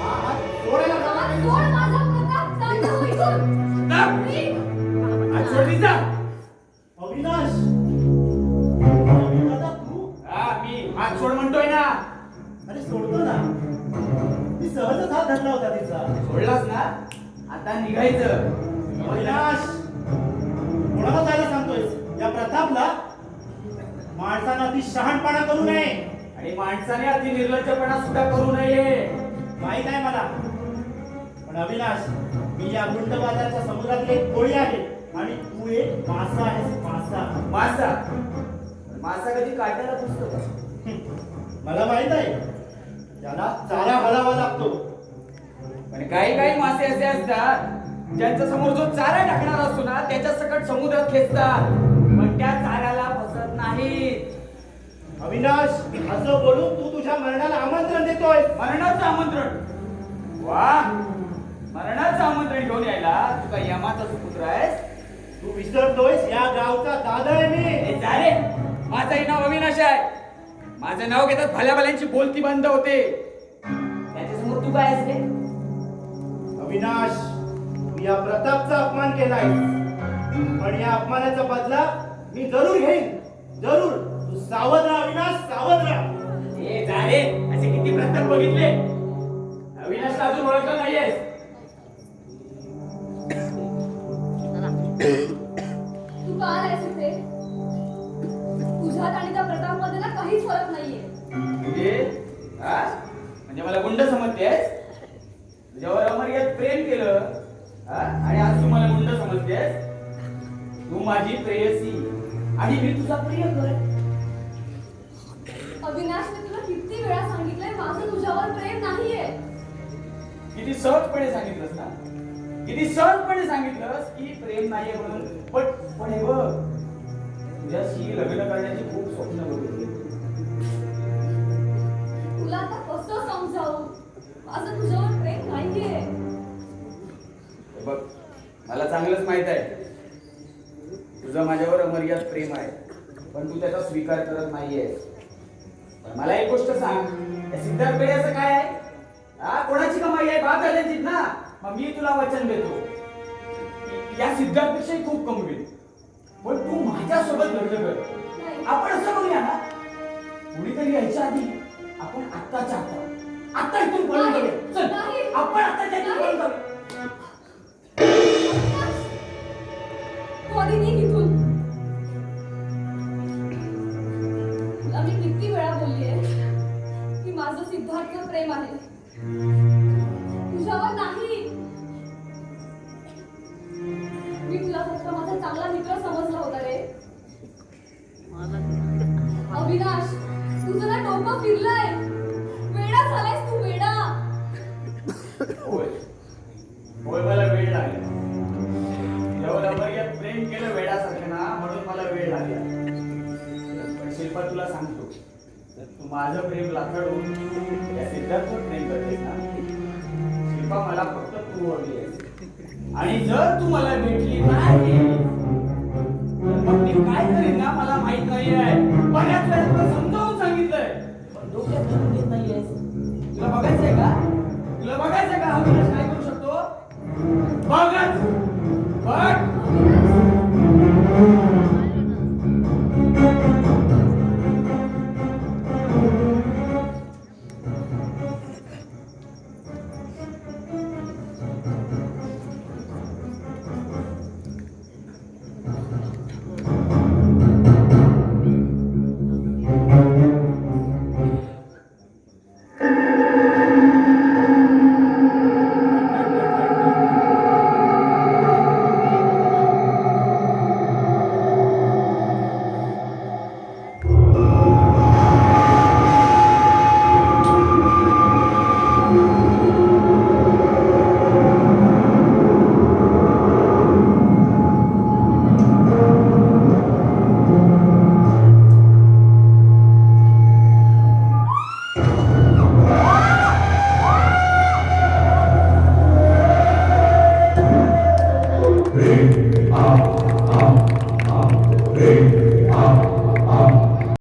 C: हा, हात सोडायला
D: हात
C: लावा.
D: सोड माझा प्रताप शांत हो इथून.
B: आज सोडली जा
C: अविनाश, दादा तू?
B: मी हात सोड म्हणतोय ना
C: अरे सोडतो ना, मी सहजच हात धरला होता तिचा.
B: सोडलास ना आता निघायचं
C: अविनाश, कोणाला जायला सांगतोयस? या प्रतापला? माणसानं अति शहाणपणा करू नये.
B: आणि माणसाने अति निर्लज्जपणा सुद्धा करू नये
C: माहित आहे मला. पण अविनाश, मी या गुंड बाजारच्या समुद्रातली एक कोळी आहे आणि तू एक मासा आहेस. मासा.
B: मासा मासा कधी काढायला पुसतो का?
C: मला माहित आहे, त्याला चारा घालावा लागतो.
B: पण काही काही मासे असे असतात ज्यांच्या समोर जो चारा टाकणार असतो ना त्याच्या सकट समुद्रात खेचतात पण त्या चाऱ्याला फसत नाहीत.
C: अविनाश, असं बोलून तू तुझ्या मरणाला आमंत्रण देतोय.
B: मरणाचं आमंत्रण वा मरणाचं आमंत्रण घेऊन यायला तू काय यमाचा सुपुत्र आहेस?
C: तू विसरतोयस, या गावचा दादा आहे मी.
B: ए, जा रे माझंही नाव अविनाश आहे. माझं नाव घेतात भल्या भल्यांची बोलती बंद होते. त्याच्या
G: तू काय आहेस रे?
C: अविनाश, तू या प्रतापचा अपमान केलाय, पण या अपमानाचा बदला मी जरूर घेईन. जरूर. तू सावध राहा अविनाश, सावध राहा.
B: ए जा रे, असे किती प्रताप बघितले. अविनाशला अजून ओळखलं नाहीयेस.
D: तू का आलायस इथे? तुझ्यात आणि त्या प्रतापमध्ये ना काहीच फरक नाहीये.
B: म्हणजे हा? म्हणजे मला गुंड समजतेस? तुझ्यावर अमर्याद प्रेम केलं हा? आणि आज तू मला गुंड समजतेस? तू माझी प्रेयसी आणि मी तुझा प्रियकर.
D: अविनाश, मी तुला किती वेळा सांगितलंय माझं तुझ्यावर प्रेम नाहीये.
B: किती सहजपणे सांगितलंस ना, किती सहजपणे सांगितलंस की प्रेम नाहीये म्हणून. पण हे बघ, तुझ्याशी लग्न करण्याची खूप स्वप्न बघितली.
D: तुला आता कसं समजावू? माझं तुझ्यावर प्रेम नाहीये.
B: हे बघ, मला चांगलंच माहित आहे तुझं माझ्यावर अमर्याद प्रेम आहे, पण तू त्याचा स्वीकार करत नाहीयेस. पण मला एक गोष्ट सांग, या सिद्धार्थकडे असं काय आहे? हा, कोणाची कमाई आहे? बाप दादांचीच ना. मग मी तुला वचन देतो की या सिद्धार्थपेक्षाही खूप कमवेल, पण तू माझ्यासोबत लग्न कर.
D: नाही.
B: आपण असं करूया ना, कुणीतरी यायच्या आधी आपण आत्ताच्या आता इथून पळून
D: नाही.
B: जाऊया. चल,
D: नाही.
B: आपण आत्ताच्या इथून पळून जाऊया.
D: अविनाश, तू आधी निघ इथून. तुला मी किती वेळा बोललीये की माझं सिद्धार्थवर प्रेम आहे, तुझ्यावर नाही. मी तुला फक्त माझा चांगला मित्र समजला होता रे. अविनाश, तुझं ना डोकं फिरलंय. वेडा झालायस तू, वेडा.
B: होय होय, मला वेळ लागला. तुझ्यावर अमर्याद प्रेम केलं वेडासारखं ना, म्हणून मला वेळ लागला. पण शिल्पा, तुला सांगतो, तू माझं प्रेम लाथाडून या सिद्धार्थवर प्रेम करतेस ना. शिल्पा, मला फक्त तू हवी आहेस. आणि जर तू मला भेटली नाही तर मग मी काय करेन ना मला माहित नाही आहे. बऱ्याच वेळा तुला समजावून सांगितलंय, पण डोक्यात धरून घेत नाहीयेस. तुला बघायचंय का? तुला बघायचंय का हा विनाश काय करू शकतो? बघायचं